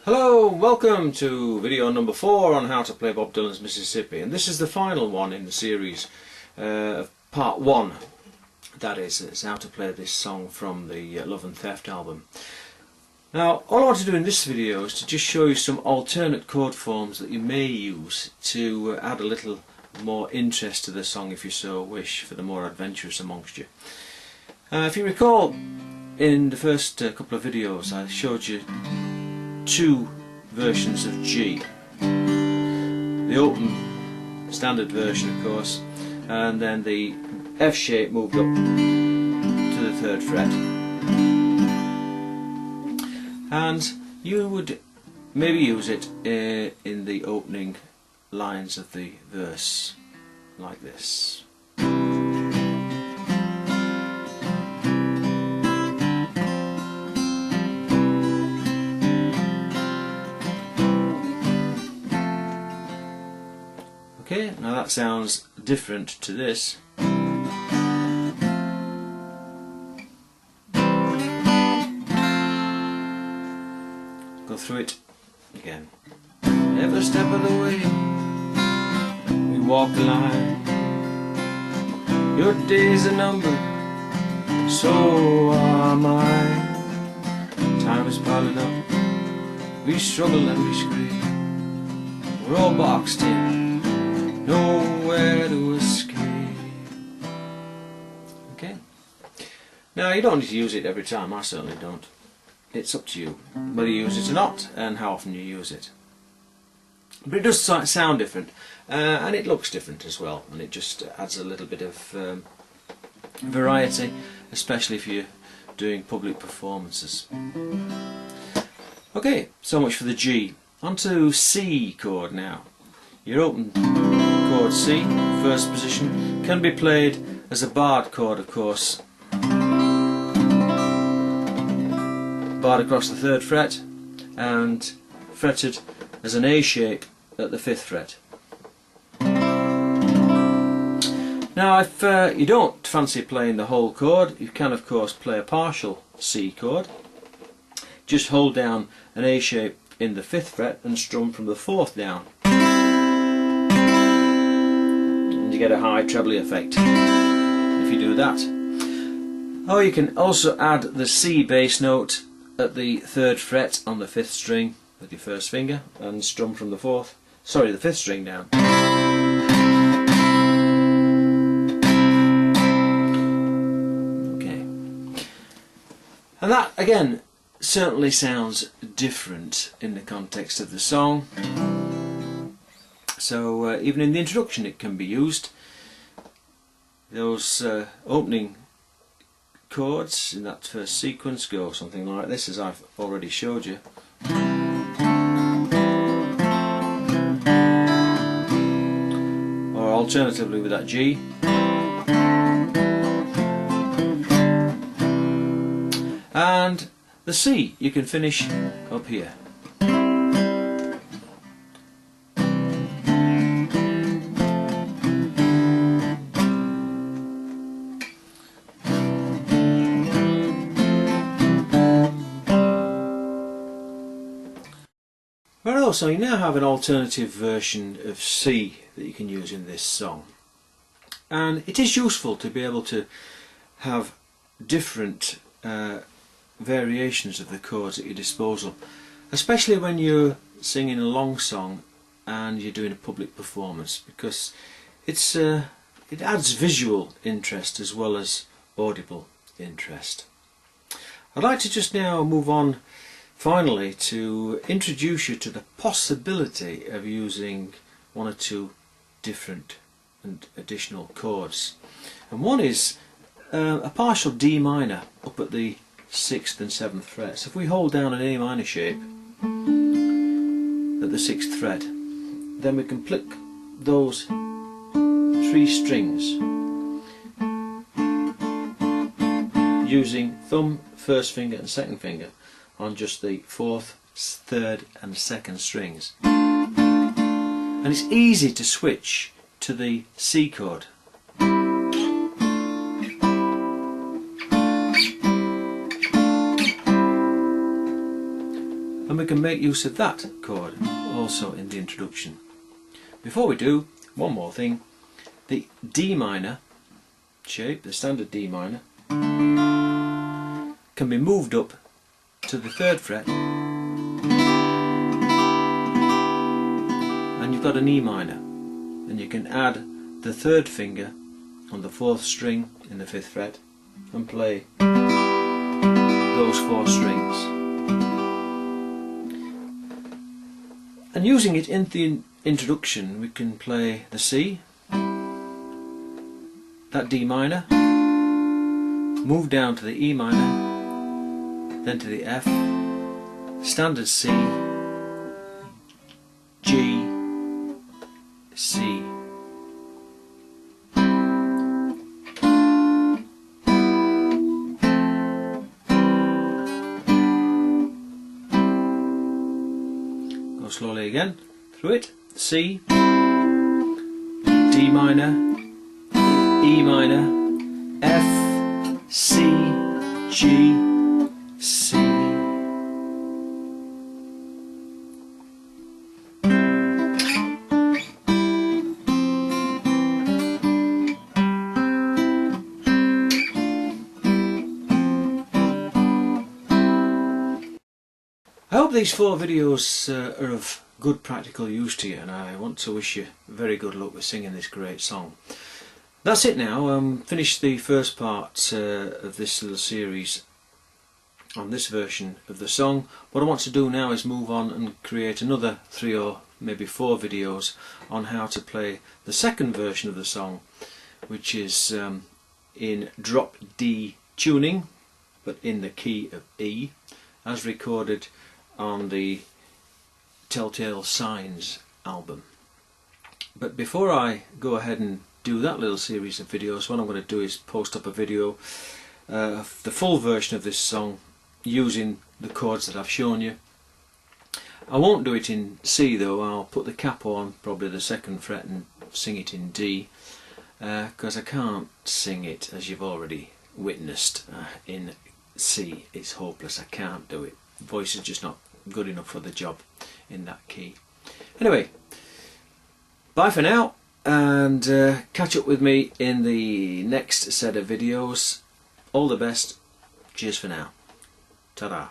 Hello, welcome to video number 4 on how to play Bob Dylan's Mississippi, and this is the final one in the series of part 1. That is, it's how to play this song from the Love and Theft album. Now, all I want to do in this video is to just show you some alternate chord forms that you may use to add a little more interest to the song if you so wish, for the more adventurous amongst you. If you recall, in the first couple of videos I showed you two versions of G. The open standard version, of course, and then the F shape moved up to the 3rd fret. And you would maybe use it in the opening lines of the verse, like this. Okay, now that sounds different to this. Go through it again. Every step of the way we walk the line. Your days are numbered, so are mine. Time is piling up, we struggle and we scream. We're all boxed in, nowhere to escape. Okay. Now you don't need to use it every time, I certainly don't. It's up to you whether you use it or not and how often you use it. But it does sound different and it looks different as well, and it just adds a little bit of variety, especially if you're doing public performances. Okay, so much for the G. On to C chord now. Your open chord C, first position, can be played as a barred chord, of course. Barred across the 3rd fret and fretted as an A shape at the 5th fret. Now if you don't fancy playing the whole chord, you can of course play a partial C chord. Just hold down an A shape in the 5th fret and strum from the 4th down. You get a high trebly effect if you do that. Or you can also add the C bass note at the 3rd fret on the 5th string with your first finger and strum from the 5th string down. Okay. And that again certainly sounds different in the context of the song. So even in the introduction it can be used. Those opening chords in that first sequence go something like this, as I've already showed you. Or alternatively with that G. And the C you can finish up here. Well, so you now have an alternative version of C that you can use in this song, and it is useful to be able to have different variations of the chords at your disposal, especially when you're singing a long song and you're doing a public performance, because it adds visual interest as well as audible interest. I'd like to just now move on finally to introduce you to the possibility of using one or two different and additional chords. And one is a partial D minor up at the 6th and 7th frets. If we hold down an A minor shape at the 6th fret, then we can pluck those 3 strings using thumb, first finger and second finger on just the 4th, 3rd and 2nd strings. And it's easy to switch to the C chord. and we can make use of that chord also in the introduction. Before we do, one more thing. The D minor shape, the standard D minor, can be moved up to the 3rd fret, and you've got an E minor, and you can add the 3rd finger on the 4th string in the 5th fret and play those 4 strings. And using it in the introduction, we can play the C, that D minor, move down to the E minor, then to the F, standard C, G, C. Go slowly again through it. C, D minor, E minor, F, C, G, C. I hope these 4 videos are of good practical use to you, and I want to wish you very good luck with singing this great song. That's it now. Finished the first part of this little series on this version of the song. What I want to do now is move on and create another 3 or maybe 4 videos on how to play the second version of the song, which is in drop D tuning but in the key of E, as recorded on the Telltale Signs album. But before I go ahead and do that little series of videos, what I'm going to do is post up a video of the full version of this song using the chords that I've shown you. I won't do it in C though. I'll put the capo on probably the 2nd fret and sing it in D, because I can't sing it, as you've already witnessed, in C. It's hopeless. I can't do it. The voice is just not good enough for the job in that key. Anyway, bye for now, and catch up with me in the next set of videos. All the best. Cheers for now. Ta-da.